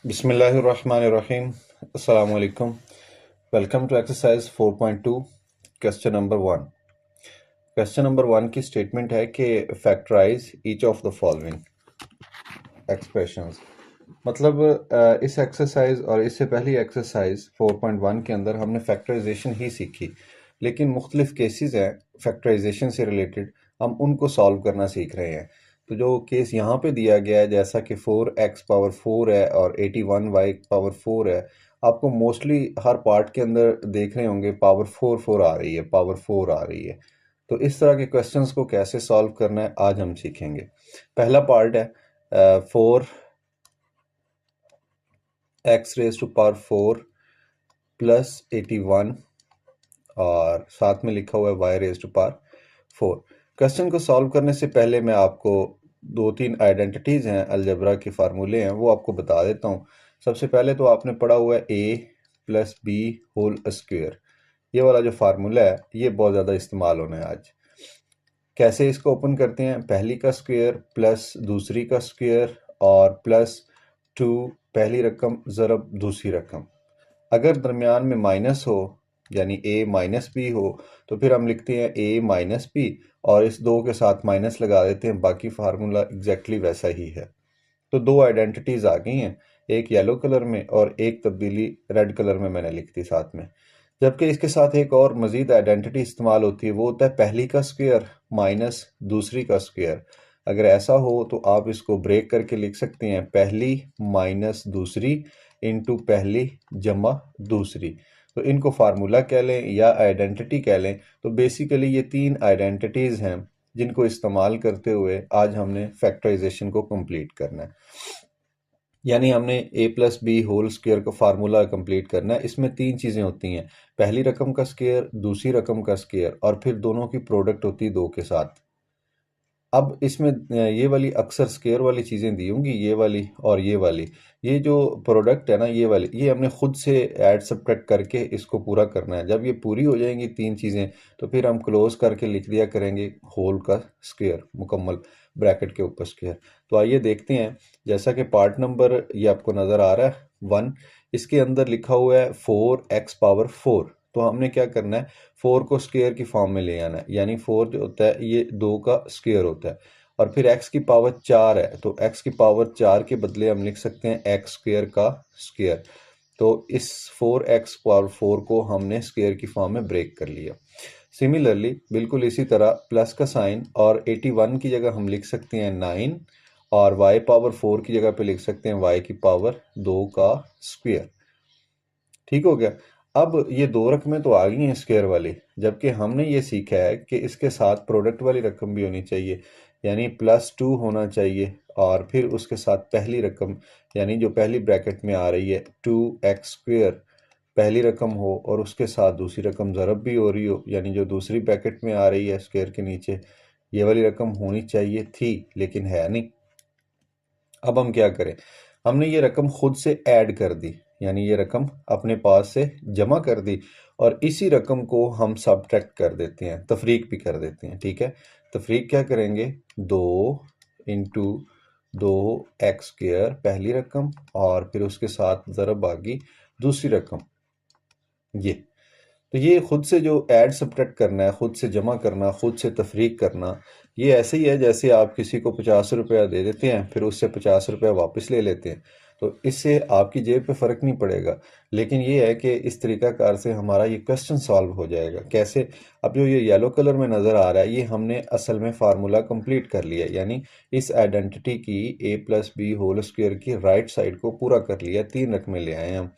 बिस्मिल्लाहिर्रहमानिर्रहीम। अस्सलाम वालेकुम। Welcome to exercise 4.2 question number 1। Question number 1 की स्टेटमेंट है कि factorise each of the following expressions. मतलब इस एक्सरसाइज और इससे पहली एक्सरसाइज 4.1 के अंदर हमने फैक्टराइजेशन ही सीखी, लेकिन मुख्तलिफ केसेस हैं फैक्टराइजेशन से रिलेटेड, हम उनको सॉल्व करना सीख रहे हैं। तो जो केस यहाँ पे दिया गया है, जैसा कि 4x पावर 4 है और 81y पावर 4 है, आपको मोस्टली हर पार्ट के अंदर देख रहे होंगे पावर 4 आ रही है, पावर 4 आ रही है। तो इस तरह के क्वेश्चंस को कैसे सॉल्व करना है आज हम सीखेंगे। पहला पार्ट है 4x raise to power 4 plus 81 और साथ में लिखा हुआ है y raise to power 4। Question को सॉल्व करने से पहले मैं आपको दो तीन आइडेंटिटीज़ हैं, अलजेब्रा के फार्मूले हैं, वो आपको बता देता हूँ। सबसे पहले तो आपने पढ़ा हुआ है a plus B whole square. ये वाला जो फार्मूला है ये बहुत ज़्यादा इस्तेमाल होना है आज। कैसे इसको ओपन करते हैं? पहली का स्क्वेयर प्लस दूसरी का स्क्वेयर और प्लस 2 पहली रकम ज़रब दूसरी रकम। अगर दरमियान में माइनस हो यानी a माइनस बी हो तो फिर हम लिखते हैं a माइनस बी और इस दो के साथ माइनस लगा देते हैं, बाकी फार्मूला एग्जैक्टली वैसा ही है। तो दो आइडेंटिटीज आ गई हैं, एक येलो कलर में और एक तब्दीली रेड कलर में मैंने लिख दी साथ में। जबकि इसके साथ एक और मजीद आइडेंटिटी इस्तेमाल होती है, वो होता है पहली का स्क्वेयर माइनस दूसरी का स्क्वेयर। अगर ऐसा हो तो आप इसको ब्रेक करके लिख सकते हैं पहली माइनस दूसरी इंटू पहली जमा दूसरी। तो इनको फार्मूला कह लें या आइडेंटिटी कह लें। तो बेसिकली ये तीन आइडेंटिटीज़ हैं जिनको इस्तेमाल करते हुए आज हमने फैक्टराइजेशन को कंप्लीट करना है। यानी हमने a plus B whole square का फार्मूला कंप्लीट करना है। इसमें तीन चीज़ें होती हैं, पहली रकम का स्क्वेयर, दूसरी रकम का स्क्वेयर और फिर दोनों की प्रोडक्ट होती है दो के साथ। अब इसमें ये वाली अक्सर स्क्वेयर वाली चीज़ें दी होंगी, ये वाली और ये वाली। ये जो प्रोडक्ट है ना, ये वाली, ये हमने खुद से ऐड सब्ट्रैक्ट करके इसको पूरा करना है। जब ये पूरी हो जाएंगी तीन चीज़ें तो फिर हम क्लोज करके लिख दिया करेंगे होल का स्क्वेयर, मुकम्मल ब्रैकेट के ऊपर स्क्वेयर। तो आइए देखते हैं। जैसा कि पार्ट नंबर ये आपको नज़र आ रहा है 1, इसके अंदर लिखा हुआ है 4x पावर 4। तो हमने क्या करना है, 4 को स्क्वेयर की फॉर्म में ले आना है। यानी 4 जो होता है ये 2 का स्क्वेयर होता है और फिर x की पावर 4 है तो x की पावर 4 के बदले हम लिख सकते हैं x स्क्वेयर का स्क्वेयर। तो इस 4x पावर 4 को हमने स्क्वेयर की फॉर्म में ब्रेक कर लिया। सिमिलरली बिल्कुल इसी तरह प्लस का साइन और 81 की जगह हम लिख सकते हैं 9 और y पावर 4 की जगह पे लिख सकते हैं y की पावर 2 का स्क्वेयर। ठीक हो गया। अब ये दो रकमें तो आ गई हैं स्क्वायर वाली, जबकि हमने ये सीखा है कि इसके साथ प्रोडक्ट वाली रकम भी होनी चाहिए, यानी +2 होना चाहिए और फिर उसके साथ पहली रकम, यानी जो पहली ब्रैकेट में आ रही है 2x स्क्वेयर पहली रकम हो और उसके साथ दूसरी रकम ज़रब भी हो रही हो, यानी जो दूसरी ब्रैकेट में आ रही है स्क्वेयर के नीचे ये वाली रकम होनी चाहिए थी, लेकिन है नहीं। अब हम क्या करें, हमने ये रकम खुद से ऐड कर दी, यानी ये रकम अपने पास से जमा कर दी और इसी रकम को हम सब्ट्रैक्ट कर देते हैं, तफरीक भी कर देते हैं। ठीक है, तफरीक क्या करेंगे, 2 इंटू 2x स्क्वेयर पहली रकम और फिर उसके साथ ज़रब आ गई दूसरी रकम। ये तो ये खुद से जो ऐड सब्ट्रैक्ट करना है, खुद से जमा करना, खुद से तफरीक करना, ये ऐसे ही है जैसे आप किसी को 50 रुपया दे देते हैं फिर उससे 50 रुपया वापस ले लेते हैं। तो इससे आपकी जेब पे फ़र्क नहीं पड़ेगा, लेकिन ये है कि इस तरीक़ाकार से हमारा ये क्वेश्चन सॉल्व हो जाएगा। कैसे? अब जो ये येलो कलर में नज़र आ रहा है ये हमने असल में फार्मूला कंप्लीट कर लिया, यानी इस आइडेंटिटी की a plus B whole square की राइट साइड को पूरा कर लिया, तीन रकमें ले आए हम।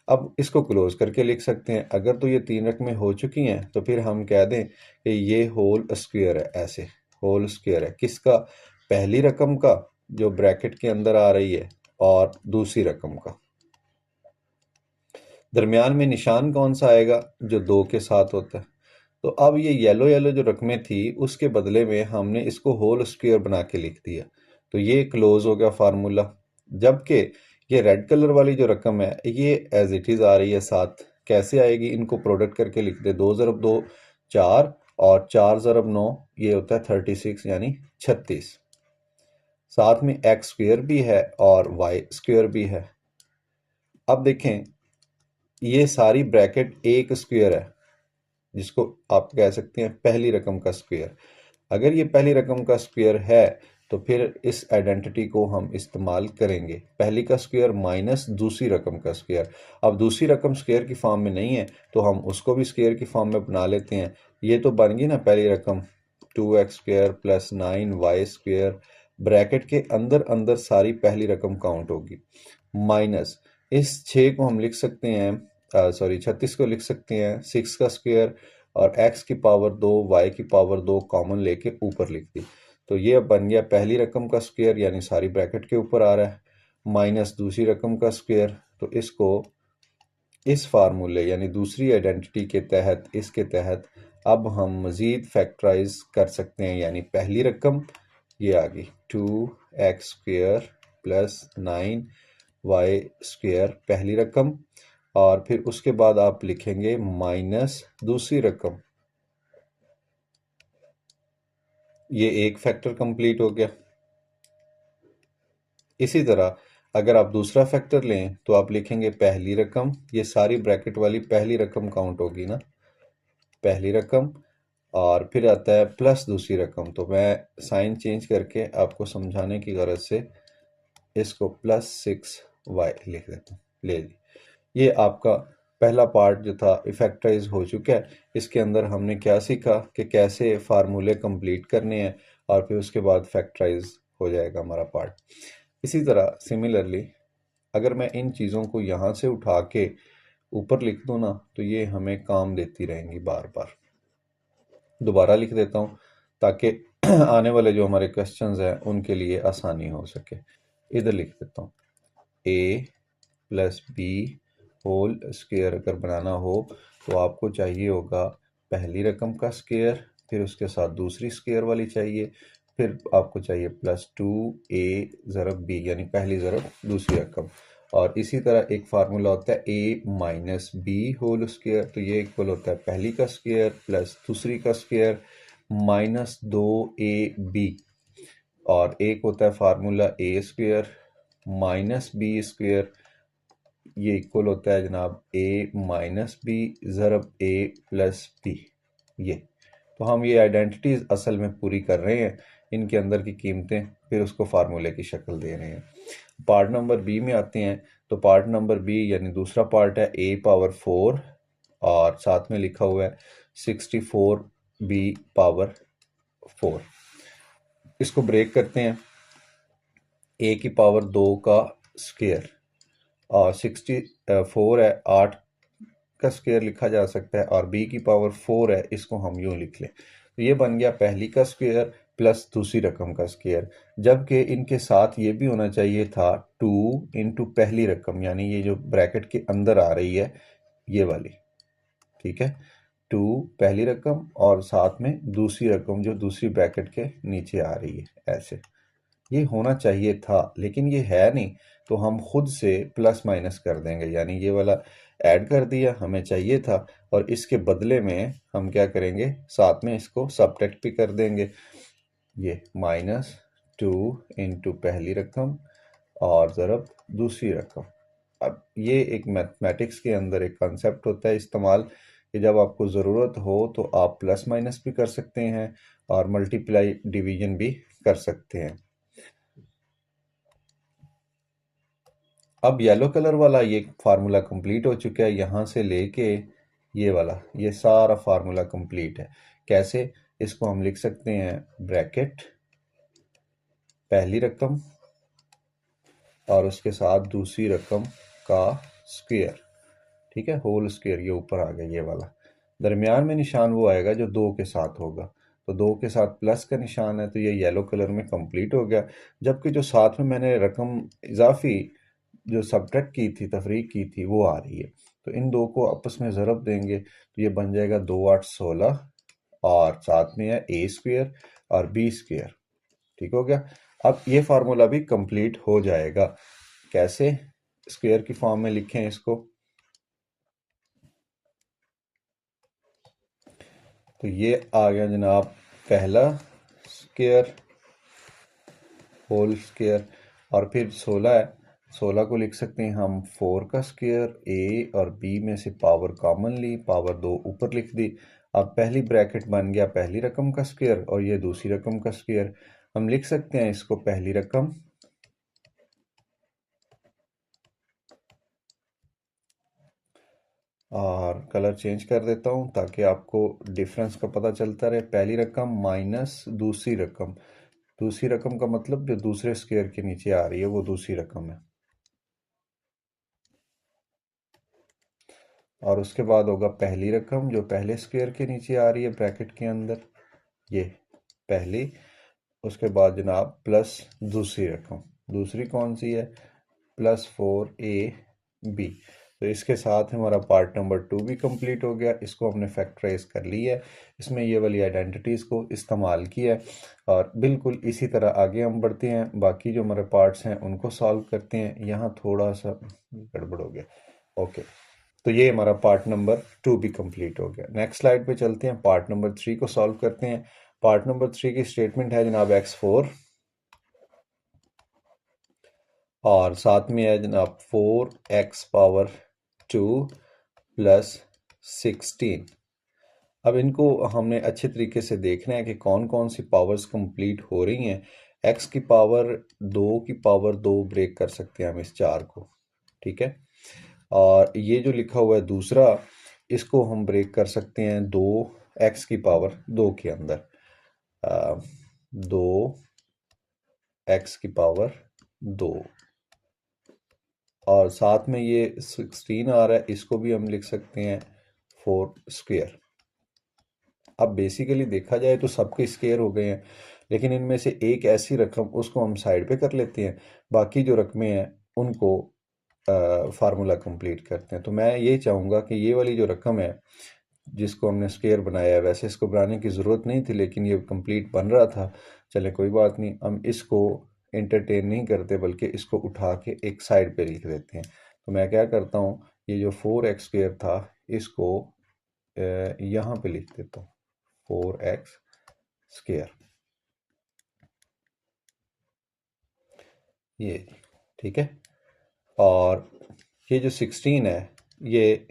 अब इसको क्लोज करके लिख सकते हैं। अगर तो ये तीन रकमें हो चुकी हैं तो फिर हम कह दें कि ये होल स्क्वायर है। ऐसे होल स्क्वायर है किसका, पहली रकम का जो ब्रैकेट के अंदर आ रही है और दूसरी रकम का। दरमियान में निशान कौन सा आएगा, जो 2 के साथ होता है। तो अब ये येलो येलो जो रकमें थी उसके बदले में हमने इसको होल स्क्वायर बना के लिख दिया, तो ये क्लोज हो गया फार्मूला। जबकि ये रेड कलर वाली जो रकम है ये एज इट इज़ आ रही है साथ। कैसे आएगी, इनको प्रोडक्ट करके लिख दे, 2 ज़रब 2 4 और 4 ज़रब 9 ये होता है 36 यानी 36। साथ में एक्स स्क्वेयर भी है और वाई स्क्वेयर भी है। अब देखें, ये सारी ब्रैकेट एक स्क्वायर है, जिसको आप कह सकते हैं पहली रकम का स्क्वायर। अगर ये पहली रकम का स्क्वायर है तो फिर इस आइडेंटिटी को हम इस्तेमाल करेंगे, पहली का स्क्वायर माइनस दूसरी रकम का स्क्वायर। अब दूसरी रकम स्क्वायर की फॉर्म में नहीं है तो हम उसको भी स्क्वायर की फॉर्म में बना लेते हैं। ये तो बन गई ना पहली रकम, 2x² प्लस 9y², ब्रैकेट के अंदर अंदर सारी पहली रकम काउंट होगी, माइनस इस 6 को हम लिख सकते हैं, सॉरी 36 को लिख सकते हैं 6 का स्क्वायर, और x की पावर 2 y की पावर 2 कॉमन लेके ऊपर लिख दी। तो ये अब बन गया पहली रकम का स्क्वायर, यानी सारी ब्रैकेट के ऊपर आ रहा है, माइनस दूसरी रकम का स्क्वायर। तो इसको इस फार्मूले यानी दूसरी आइडेंटिटी के तहत, इसके तहत अब हम मज़ीद फैक्टराइज कर सकते हैं, यानी पहली रकम ये आ गई 2x² प्लस 9y² पहली रकम, और फिर उसके बाद आप लिखेंगे माइनस दूसरी रकम। ये एक फैक्टर कंप्लीट हो गया। इसी तरह अगर आप दूसरा फैक्टर लें तो आप लिखेंगे पहली रकम, ये सारी ब्रैकेट वाली पहली रकम काउंट होगी ना, पहली रकम, और फिर आता है प्लस दूसरी रकम। तो मैं साइन चेंज करके आपको समझाने की गरज से इसको प्लस 6y लिख देता हूँ। ले ली, ये आपका पहला पार्ट जो था इफेक्टाइज हो चुका है। इसके अंदर हमने क्या सीखा कि कैसे फार्मूले कंप्लीट करने हैं, और फिर उसके बाद फैक्टराइज हो जाएगा हमारा पार्ट। इसी तरह सिमिलरली अगर मैं इन चीज़ों को यहाँ से उठा के ऊपर लिख दूँ ना, तो ये हमें काम देती रहेंगी बार बार। दोबारा लिख देता हूँ ताकि आने वाले जो हमारे क्वेश्चंस हैं उनके लिए आसानी हो सके। इधर लिख देता हूँ a plus B whole square अगर बनाना हो तो आपको चाहिए होगा पहली रकम का स्क्वायर, फिर उसके साथ दूसरी स्क्वायर वाली चाहिए, फिर आपको चाहिए प्लस 2a ज़रब b, यानी पहली ज़रब दूसरी रकम। और इसी तरह एक फार्मूला होता है a minus B whole square, तो ये इक्वल होता है पहली का स्क्वायर प्लस दूसरी का स्क्वायर माइनस 2ab, और एक होता है formula a square minus B square, ये इक्वल होता है जनाब a माइनस बी ज़रब a प्लस बी। ये तो हम ये आइडेंटिटीज असल में पूरी कर रहे हैं, इनके अंदर की कीमतें फिर उसको फार्मूले की शक्ल दे रहे हैं। पार्ट नंबर बी में आते हैं, तो पार्ट नंबर बी यानी दूसरा पार्ट है a पावर 4 और साथ में लिखा हुआ है 64b पावर 4। इसको ब्रेक करते हैं, a की पावर 2 का स्क्वायर और 64 है, 8 का स्क्वायर लिखा जा सकता है, और b की पावर 4 है, इसको हम यूं लिख लें। तो ये बन गया पहली का स्क्वायर प्लस दूसरी रकम का स्क्वायर, जबकि इनके साथ ये भी होना चाहिए था 2 इंटू पहली रकम, यानी ये जो ब्रैकेट के अंदर आ रही है ये वाली, ठीक है, 2 पहली रकम और साथ में दूसरी रकम जो दूसरी ब्रैकेट के नीचे आ रही है, ऐसे ये होना चाहिए था, लेकिन ये है नहीं, तो हम खुद से प्लस माइनस कर देंगे, यानी ये वाला ऐड कर दिया, हमें चाहिए था, और इसके बदले में हम क्या करेंगे, साथ में इसको सबट्रैक्ट भी कर देंगे। ये माइनस 2 इंटू पहली रकम और ज़रब दूसरी रकम। अब ये एक मैथमेटिक्स के अंदर एक कंसेप्ट होता है इस्तेमाल, कि जब आपको ज़रूरत हो तो आप प्लस माइनस भी कर सकते हैं और मल्टीप्लाई डिवीजन भी कर सकते हैं। अब येलो कलर वाला ये फार्मूला कंप्लीट हो चुका है, यहाँ से लेके ये वाला ये सारा फार्मूला कंप्लीट है। कैसे, इसको हम लिख सकते हैं ब्रैकेट पहली रकम और उसके साथ दूसरी रकम का स्क्वायर, ठीक है, होल स्क्वायर, ये ऊपर आ गया ये वाला। दरमियान में निशान वो आएगा जो 2 के साथ होगा, तो 2 के साथ प्लस का निशान है, तो ये येलो कलर में कंप्लीट हो गया। जबकि जो साथ में मैंने रकम इजाफी जो सब्ट्रैक्ट की थी, तफरीक की थी, वो आ रही है, तो इन दो को आपस में ज़रब देंगे तो ये बन जाएगा 2 8 16, और साथ में है a स्क्वायर और b स्क्वायर, ठीक हो गया। अब ये फार्मूला भी कंप्लीट हो जाएगा। कैसे, स्क्वायर की फॉर्म में लिखें इसको, तो ये आ गया जनाब पहला स्क्वायर होल स्क्वायर, और फिर 16 है, 16 को लिख सकते हैं हम 4 का स्क्वायर, ए और बी में से पावर कॉमन ली, पावर 2 ऊपर लिख दी। अब पहली ब्रैकेट बन गया पहली रकम का स्क्वायर और ये दूसरी रकम का स्क्वायर। हम लिख सकते हैं इसको पहली रकम और कलर चेंज कर देता हूँ ताकि आपको डिफरेंस का पता चलता रहे। पहली रकम माइनस दूसरी रकम, दूसरी रकम का मतलब जो दूसरे स्क्वायर के नीचे आ रही है वो दूसरी रकम है। और उसके बाद होगा पहली रकम जो पहले स्क्वायर के नीचे आ रही है ब्रैकेट के अंदर, ये पहली। उसके बाद जनाब प्लस दूसरी रकम, दूसरी कौन सी है, प्लस 4ab। तो इसके साथ हमारा पार्ट नंबर 2 भी कंप्लीट हो गया। इसको हमने फैक्टराइज कर लिया है, इसमें ये वाली आइडेंटिटीज़ को इस्तेमाल किया है। और बिल्कुल इसी तरह आगे हम बढ़ते हैं, बाकी जो हमारे पार्ट्स हैं उनको सॉल्व करते हैं। यहाँ थोड़ा सा गड़बड़ हो गया, ओके। तो ये हमारा पार्ट नंबर 2 भी कंप्लीट हो गया। नेक्स्ट स्लाइड पे चलते हैं, पार्ट नंबर 3 को सॉल्व करते हैं। पार्ट नंबर 3 की स्टेटमेंट है जनाब x4 और साथ में है जनाब 4x पावर 2 प्लस 16। अब इनको हमने अच्छे तरीके से देखना है कि कौन कौन सी पावर्स कंप्लीट हो रही हैं। x की पावर 2 की पावर 2 ब्रेक कर सकते हैं हम इस 4 को, ठीक है। और ये जो लिखा हुआ है दूसरा, इसको हम ब्रेक कर सकते हैं 2x की पावर 2 के अंदर, 2x की पावर 2। और साथ में ये 16 आ रहा है, इसको भी हम लिख सकते हैं 4 स्क्वायर। अब बेसिकली देखा जाए तो सबके स्क्वायर हो गए हैं, लेकिन इनमें से एक ऐसी रकम उसको हम साइड पे कर लेते हैं, बाकी जो रकमें हैं उनको फार्मूला कंप्लीट करते हैं। तो मैं ये चाहूँगा कि ये वाली जो रकम है जिसको हमने स्क्वायर बनाया है, वैसे इसको बनाने की ज़रूरत नहीं थी लेकिन ये कंप्लीट बन रहा था, चले कोई बात नहीं, हम इसको एंटरटेन नहीं करते बल्कि इसको उठा के एक साइड पे लिख देते हैं। तो मैं क्या करता हूँ, ये जो 4x स्क्वायर था इसको यहाँ पे लिख देता हूँ, 4x स्क्वायर, ये ठीक है। और ये जो 16 है ये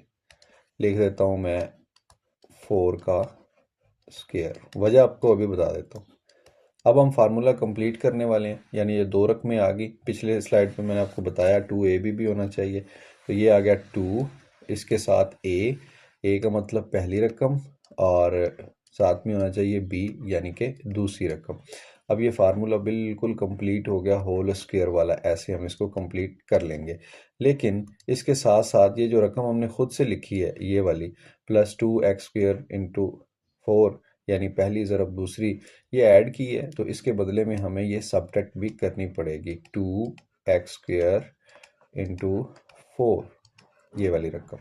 लिख देता हूँ मैं 4 का स्क्वायर। वजह आपको अभी बता देता हूँ। अब हम फार्मूला कंप्लीट करने वाले हैं, यानी ये दो रकमें आ गई। पिछले स्लाइड पे मैंने आपको बताया 2ab भी होना चाहिए, तो ये आ गया 2, इसके साथ a का मतलब पहली रकम और साथ में होना चाहिए b यानी कि दूसरी रकम। अब ये फार्मूला बिल्कुल कंप्लीट हो गया होल स्क्वायर वाला, ऐसे हम इसको कंप्लीट कर लेंगे। लेकिन इसके साथ साथ ये जो रकम हमने खुद से लिखी है ये वाली, प्लस 2x स्क्वायर इंटू 4 यानी पहली ज़रब दूसरी, ये ऐड की है, तो इसके बदले में हमें ये सब्ट्रैक्ट भी करनी पड़ेगी। 2x स्क्वायर इंटू 4, ये वाली रकम।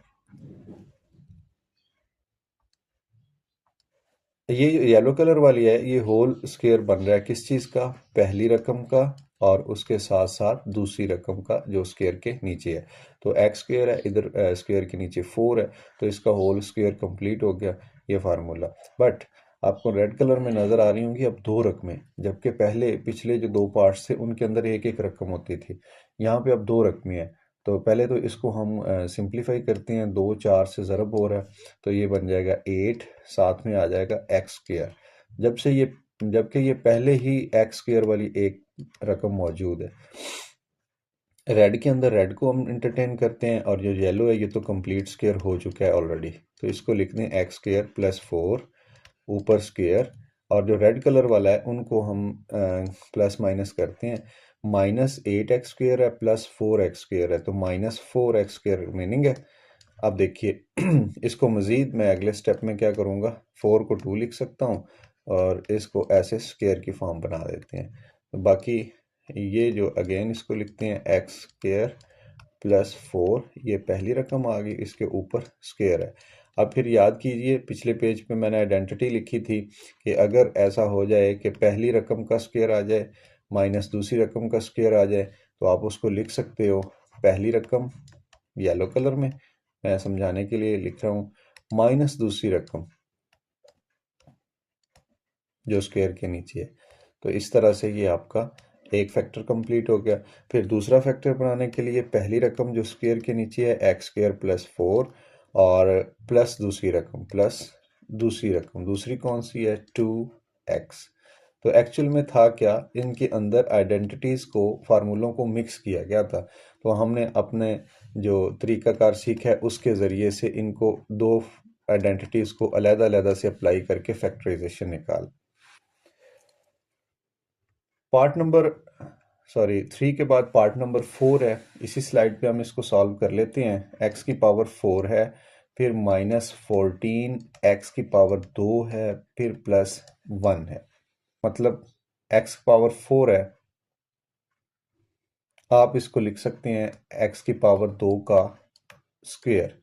ये येलो कलर वाली है, ये होल स्क्वायर बन रहा है किस चीज़ का, पहली रकम का और उसके साथ साथ दूसरी रकम का जो स्क्वायर के नीचे है। तो x स्क्वायर है, इधर स्क्वायर के नीचे 4 है, तो इसका होल स्क्वायर कंप्लीट हो गया ये फार्मूला। बट आपको रेड कलर में नज़र आ रही होंगी अब दो रकमें, जबकि पहले पिछले जो दो पार्ट्स थे उनके अंदर एक एक रकम होती थी, यहाँ पे अब दो रकमें हैं। तो पहले तो इसको हम सिंप्लीफाई करते हैं, 2 4 से ज़रब हो रहा है तो ये बन जाएगा 8, साथ में आ जाएगा एक्स स्क्वायर। जबकि ये पहले ही एक्स स्क्वायर वाली एक रकम मौजूद है। रेड के अंदर रेड को हम इंटरटेन करते हैं और जो येलो है ये तो कंप्लीट स्क्वायर हो चुका है ऑलरेडी, तो इसको लिखते हैं एक्स स्क्वायर प्लस 4 ऊपर स्क्वायर, और जो रेड कलर वाला है उनको हम प्लस माइनस करते हैं। -8x स्क्वायर है प्लस 4x स्क्वायर है, तो -4x स्क्वायर मीनिंग है। अब देखिए इसको मज़ीद मैं अगले स्टेप में क्या करूँगा, 4 को 2 लिख सकता हूँ और इसको ऐसे स्क्वायर की फॉर्म बना देते हैं। तो बाकी ये जो अगेन इसको लिखते हैं एक्स स्क्वायर प्लस 4, ये पहली रकम आ गई, इसके ऊपर स्क्वायर है। अब फिर याद कीजिए पिछले पेज पे मैंने आइडेंटिटी लिखी थी कि अगर ऐसा हो जाए कि पहली रकम का स्क्वायर आ जाए माइनस दूसरी रकम का स्क्वायर आ जाए, तो आप उसको लिख सकते हो पहली रकम येलो कलर में, मैं समझाने के लिए लिख रहा हूँ, माइनस दूसरी रकम जो स्क्वायर के नीचे है। तो इस तरह से ये आपका एक फैक्टर कंप्लीट हो गया। फिर दूसरा फैक्टर बनाने के लिए पहली रकम जो स्क्वायर के नीचे है एक्स स्क्वायर प्लस 4 और प्लस दूसरी रकम प्लस दूसरी रकम, दूसरी कौन सी है 2x। तो एक्चुअल में था क्या, इनके अंदर आइडेंटिटीज़ को फार्मूलों को मिक्स किया गया था। तो हमने अपने जो तरीकाकार सीखा है उसके ज़रिए से इनको दो आइडेंटिटीज़ को अलग-अलग से अप्लाई करके फैक्टराइजेशन निकाल। पार्ट नंबर 3 के बाद पार्ट नंबर 4 है। इसी स्लाइड पे हम इसको सॉल्व कर लेते हैं। x की पावर 4 है, फिर -14 x की पावर 2 है, फिर +1 है। मतलब x की पावर 4 है, आप इसको लिख सकते हैं x की पावर 2 का स्क्वायर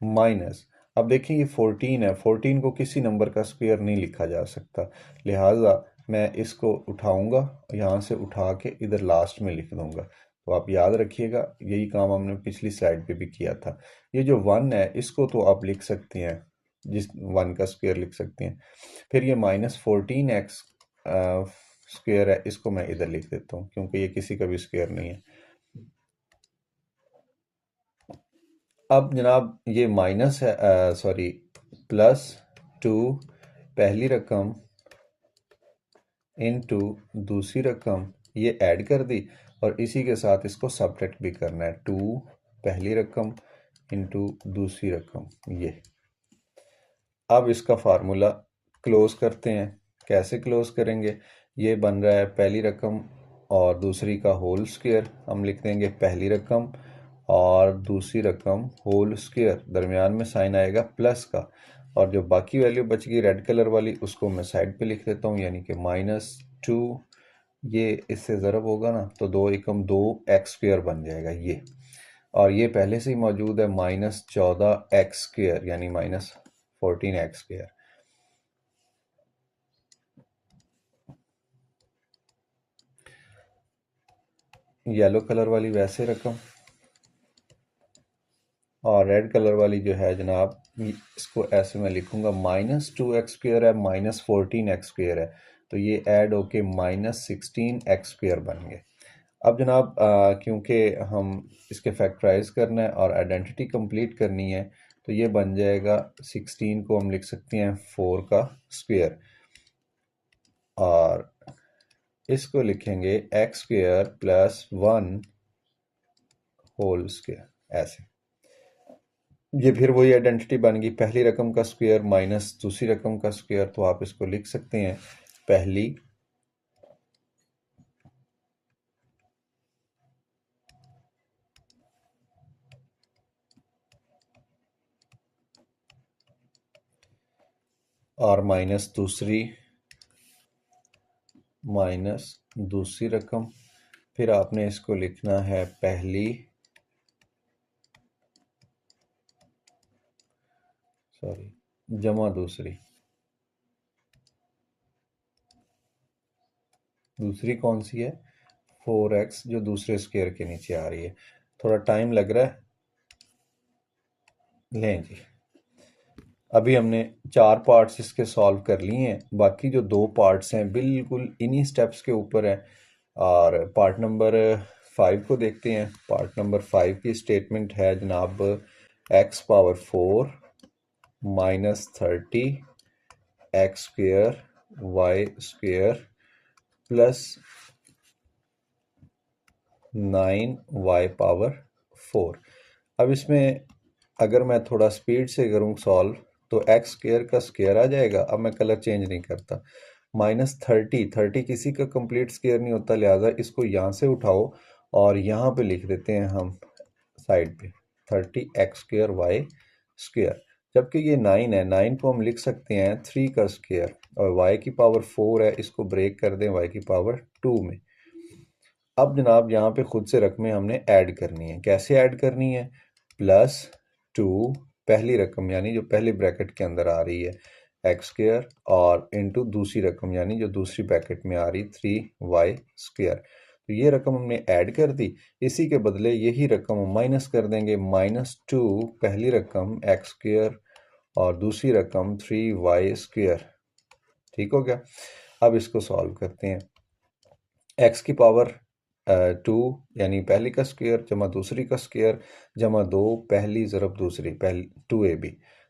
माइनस, अब देखिए ये 14 है, 14 को किसी नंबर का स्क्वायर नहीं लिखा जा सकता, लिहाजा मैं इसको उठाऊंगा, यहाँ से उठा के इधर लास्ट में लिख दूंगा। तो आप याद रखिएगा, यही काम हमने पिछली स्लाइड पे भी किया था। ये जो 1 है इसको तो आप लिख सकते हैं, जिस 1 का स्क्वायर लिख सकते हैं। फिर ये -14x स्क्वायर है, इसको मैं इधर लिख देता हूँ क्योंकि ये किसी का भी स्क्वायर नहीं है। अब जनाब ये माइनस है, +2 पहली रकम इनटू दूसरी रकम, ये ऐड कर दी और इसी के साथ इसको सब्ट्रैक्ट भी करना है, 2 पहली रकम इनटू दूसरी रकम ये। अब इसका फार्मूला क्लोज करते हैं। कैसे क्लोज करेंगे, ये बन रहा है पहली रकम और दूसरी का होल स्क्वायर, हम लिख देंगे पहली रकम और दूसरी रकम होल स्क्वायर, दरमियान में साइन आएगा प्लस का, और जो बाकी वैल्यू बच गई रेड कलर वाली उसको मैं साइड पे लिख देता हूँ, यानी कि -2, ये इससे ज़रब होगा ना तो 2 एकम 2 एक्स स्क्वायर बन जाएगा ये, और ये पहले से ही मौजूद है -14 एक्स स्क्वायर यानी -14 एक्स स्क्वायर। येलो कलर वाली वैसे रकम और रेड कलर वाली जो है जनाब, इसको ऐसे मैं लिखूंगा -2 एक्स स्क्वायर है, -14 एक्स स्क्वायर है, तो ये ऐड होके -16 एक्स स्क्वायर बन गए। अब जनाब क्योंकि हम इसके फैक्टराइज करना है और आइडेंटिटी कंप्लीट करनी है, तो ये बन जाएगा 16 को हम लिख सकते हैं 4 का स्क्वायर, और इसको लिखेंगे एक्स स्क्वायर +1 होल स्क्वायर ऐसे। ये फिर वही आइडेंटिटी बन गई, पहली रकम का स्क्वायर माइनस दूसरी रकम का स्क्वायर, तो आप इसको लिख सकते हैं पहली और माइनस दूसरी रकम, फिर आपने इसको लिखना है पहली जमा दूसरी कौन सी है 4x जो दूसरे स्क्वायर के नीचे आ रही है। थोड़ा टाइम लग रहा है, लें जी। अभी हमने 4 पार्ट्स इसके सॉल्व कर लिए हैं, बाकी जो 2 पार्ट्स हैं बिल्कुल इन्हीं स्टेप्स के ऊपर हैं। और पार्ट नंबर 5 को देखते हैं। पार्ट नंबर 5 की स्टेटमेंट है जनाब x power 4 -30 X square Y square plus 9y power 4। अब इसमें अगर मैं थोड़ा स्पीड से करूँ सॉल्व तो एक्स स्क्वायर का स्क्वायर आ जाएगा। अब मैं कलर चेंज नहीं करता। -30 किसी का कंप्लीट स्क्वायर नहीं होता, लिहाजा इसको यहाँ से उठाओ और यहाँ पे लिख देते हैं हम साइड पे 30x² y स्क्वायर। जबकि ये 9 है, 9 को हम लिख सकते हैं 3 का स्क्वायर, और y की पावर 4 है, इसको ब्रेक कर दें y की पावर 2 में। अब जनाब यहाँ पे खुद से रकमें हमने ऐड करनी है। कैसे ऐड करनी है, +2 पहली रकम यानी जो पहले ब्रैकेट के अंदर आ रही है x² और इनटू दूसरी रकम यानी जो दूसरी ब्रैकेट में आ रही 3y²। तो ये रकम हमने ऐड कर दी, इसी के बदले यही रकम हम माइनस कर देंगे। -2 पहली रकम x² और दूसरी रकम 3y²। ठीक हो गया। अब इसको सॉल्व करते हैं। एक्स की पावर 2 यानी पहली का स्क्वायर जमा दूसरी का स्क्वायर जमा 2 पहली ज़रब दूसरी पहली 2ab।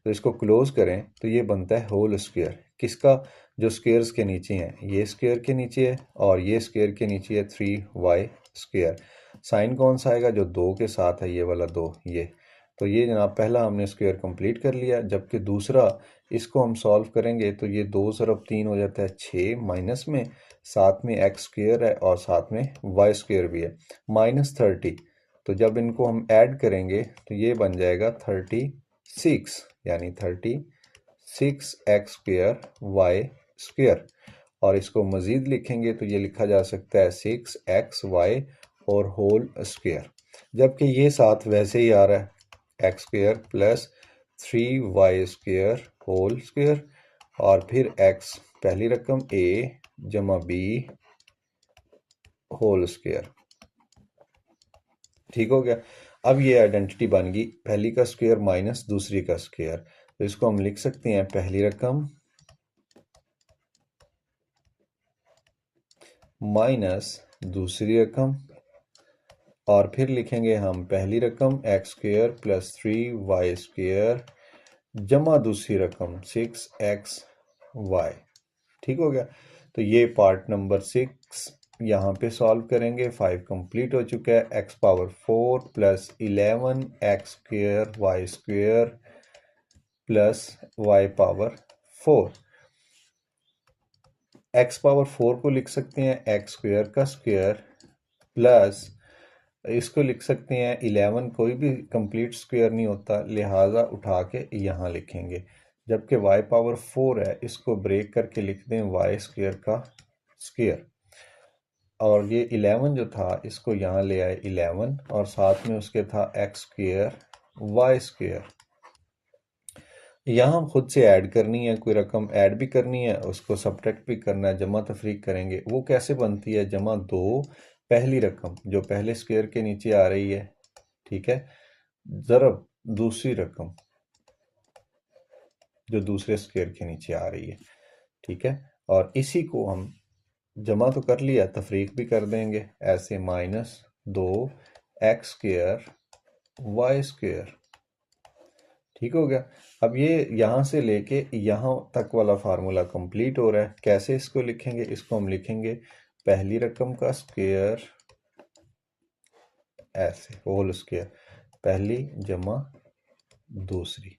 तो इसको क्लोज करें तो ये बनता है होल स्क्वायर। किसका? जो स्क्वायर्स के नीचे हैं, ये स्क्वायर के नीचे है और ये स्क्वायर के नीचे है 3y स्क्वायर। साइन कौन सा आएगा? जो 2 के साथ है, ये वाला 2 ये। तो ये जनाब पहला हमने स्क्वायर कंप्लीट कर लिया। जबकि दूसरा इसको हम सॉल्व करेंगे तो ये 2 ज़रब 3 हो जाता है 6 माइनस में, साथ में एक्स स्क्वायर है और साथ में वाई स्क्वायर भी है -30। तो जब इनको हम ऐड करेंगे तो ये बन जाएगा 36 यानी 36 एक्स स्क्वायर वाई स्क्वायर। और इसको मज़ीद लिखेंगे तो ये लिखा जा सकता है 6xy और होल स्क्वायर। जबकि ये साथ वैसे ही आ रहा है X square plus 3y square whole square और फिर x पहली रकम a जमा b होल स्क्वायर। ठीक हो गया। अब ये आइडेंटिटी बन गई, पहली का स्क्वायर माइनस दूसरी का स्क्वायर। तो इसको हम लिख सकते हैं पहली रकम माइनस दूसरी रकम और फिर लिखेंगे हम पहली रकम x square plus 3y square जमा दूसरी रकम 6xy। ठीक हो गया। तो ये पार्ट नंबर 6 यहाँ पे सॉल्व करेंगे। 5 कंप्लीट हो चुका है। x power 4 plus 11 x square Y square plus y power 4। x power 4 को लिख सकते हैं एक्स स्क्वायर का स्क्वायर प्लस इसको लिख सकते हैं 11, कोई भी कंप्लीट स्क्वायर नहीं होता, लिहाजा उठा के यहाँ लिखेंगे। जबकि y पावर 4 है, इसको ब्रेक करके लिख दें y स्क्वायर का स्क्वायर। और ये 11 जो था इसको यहाँ ले आए 11 और साथ में उसके था एक्स स्क्वायर वाई स्क्वायर। यहाँ हम खुद से ऐड करनी है, कोई रकम ऐड भी करनी है, उसको सब्ट्रैक्ट भी करना है, जमा तफरीक करेंगे। वो कैसे बनती है? जमा 2 पहली रकम जो पहले स्क्वायर के नीचे आ रही है, ठीक है, ज़रब दूसरी रकम जो दूसरे स्क्वायर के नीचे आ रही है, ठीक है। और इसी को हम जमा तो कर लिया, तफरीक भी कर देंगे ऐसे -2 एक्स स्क्वायर वाई स्क्वायर। ठीक हो गया। अब ये यहाँ से लेके यहाँ तक वाला फार्मूला कंप्लीट हो रहा है। कैसे इसको लिखेंगे? इसको हम लिखेंगे पहली रकम का स्क्वायर ऐसे होल स्क्वायर, पहली जमा दूसरी।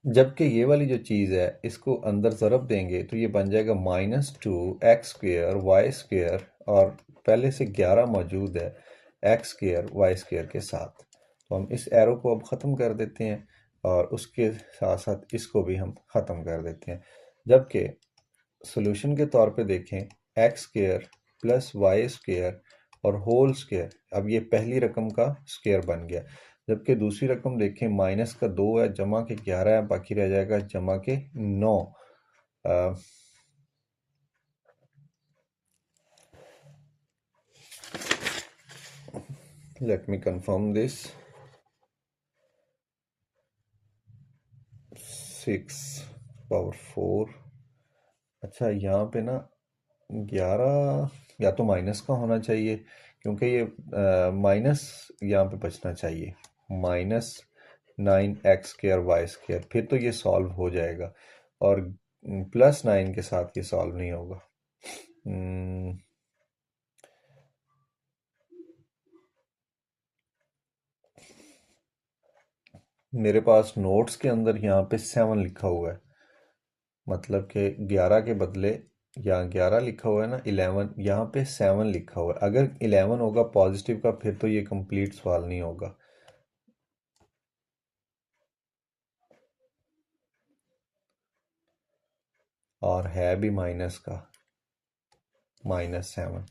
जबकि ये वाली जो चीज़ है इसको अंदर ज़रब देंगे तो ये बन जाएगा -2 एक्स स्क्वायर वाई स्क्वायर और पहले से 11 मौजूद है एक्स स्क्वायर वाई स्क्वायर के साथ। तो हम इस एरो को अब ख़त्म कर देते हैं और उसके साथ साथ इसको भी हम ख़त्म कर देते हैं। जबकि सोल्यूशन के तौर पे देखें x square plus y square और होल स्क्वायर, अब ये पहली रकम का स्क्वायर बन गया। जबकि दूसरी रकम देखें माइनस का 2 है जमा के 11 है, बाकी रह जाएगा जमा के 9। Let me confirm this 6 power 4। अच्छा यहाँ पे ना 11 या तो माइनस का होना चाहिए क्योंकि ये माइनस यहाँ पे बचना चाहिए, -9 एक्स स्क्वायर वाई स्क्वायर, फिर तो ये सॉल्व हो जाएगा। और +9 के साथ ये सॉल्व नहीं होगा। मेरे पास नोट्स के अंदर यहाँ पे 7 लिखा हुआ है, मतलब कि 11 के बदले यहाँ 11 लिखा हुआ है ना, 11 यहाँ पे 7 लिखा हुआ है। अगर 11 होगा पॉजिटिव का फिर तो ये कंप्लीट सवाल नहीं होगा। और है भी माइनस का, -7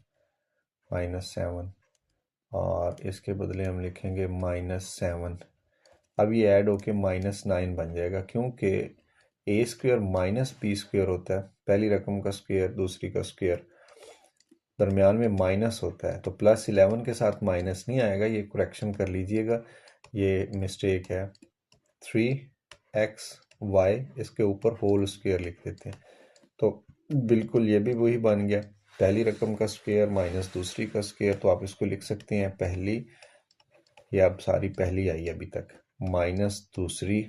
और इसके बदले हम लिखेंगे -7। अब ये ऐड होके -9 बन जाएगा क्योंकि ए स्क्वायर माइनस बी स्क्वायर होता है, पहली रकम का स्क्वायर दूसरी का स्क्वायर, दरमियान में माइनस होता है। तो +11 के साथ माइनस नहीं आएगा, ये करेक्शन कर लीजिएगा, ये मिस्टेक है। 3xy इसके ऊपर होल स्क्वायर लिख देते हैं तो बिल्कुल ये भी वही बन गया। पहली रकम का स्क्वायर माइनस दूसरी का स्क्वायर, तो आप इसको लिख सकते हैं पहली, या अब सारी पहली आई अभी तक, माइनस दूसरी